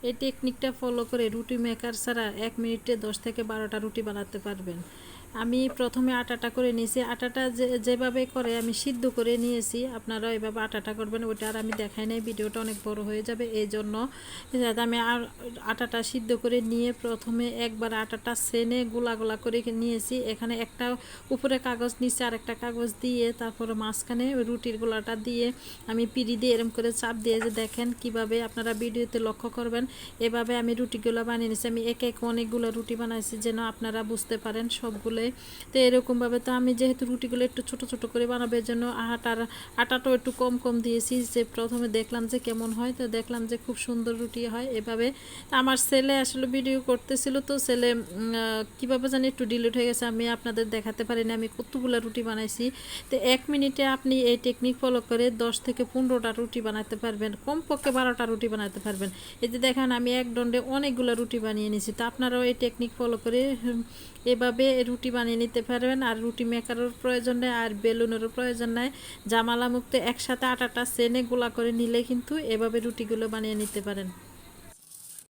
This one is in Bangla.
এই টেকনিকটা ফলো করে রুটি মেকার ছাড়া 1 মিনিটে 10 থেকে 12টা রুটি বানাতে পারবেন। আমি প্রথমে আটাটা করে নিয়েছি। আটাটা যেভাবে করে আমি সিদ্ধ করে নিয়েছি, আপনারা এভাবে আটাটা করবেন। ওইটা আর আমি দেখাই নাই, ভিডিওটা অনেক বড় হয়ে যাবে। এই জন্য আমি আর আটাটা সিদ্ধ করে নিয়ে প্রথমে একবার আটাটা সেনে গোলা গোলা করে নিয়েছি। এখানে একটা উপরে কাগজ নিচে আর একটা কাগজ দিয়ে তারপরে মাঝখানে রুটির গোলাটা দিয়ে আমি পিড়ি দিয়ে এরম করে চাপ দিয়ে, যে দেখেন কিভাবে আপনারা ভিডিওতে লক্ষ্য করবেন, এভাবে আমি রুটিগুলো বানিয়ে নিয়েছি। আমি এক এক অনেকগুলো রুটি বানাইছি যেন আপনারা বুঝতে পারেন সবগুলো। তো এরকমভাবে তো আমি যেহেতু রুটিগুলো একটু ছোট ছোট করে বানাবো, এর জন্য আটাটাও একটু কম কম দিয়েছি। যে প্রথমে দেখলাম যে কেমন হয়, তো দেখলাম যে খুব সুন্দর রুটি হয় এভাবে। আমার ছেলে আসলে ভিডিও করতেছিল, তো ছেলে কীভাবে জানি একটু ডিলিট হয়ে গেছে, আমি আপনাদের দেখাতে পারিনি আমি কতগুলো রুটি বানাইছি। তো 1 মিনিটে আপনি এই টেকনিক ফলো করে 10 থেকে 15টা রুটি বানাতে পারবেন, কমপক্ষে 12টা রুটি বানাতে পারবেন। এই যে দেখেন আমি এক দণ্ডে অনেকগুলো রুটি বানিয়ে নিয়েছি। তো আপনারাও এই টেকনিক ফলো করে এভাবে রুটি বানিয়ে নিতে পারবেন। আর রুটি মেকারের প্রয়োজন নেই, আর বেলুনেরও প্রয়োজন নেই। জামালা মুক্ত একসাথে আটাটা সেনে গোলা করে নিলে কিন্তু এভাবে রুটিগুলো বানিয়ে নিতে পারেন।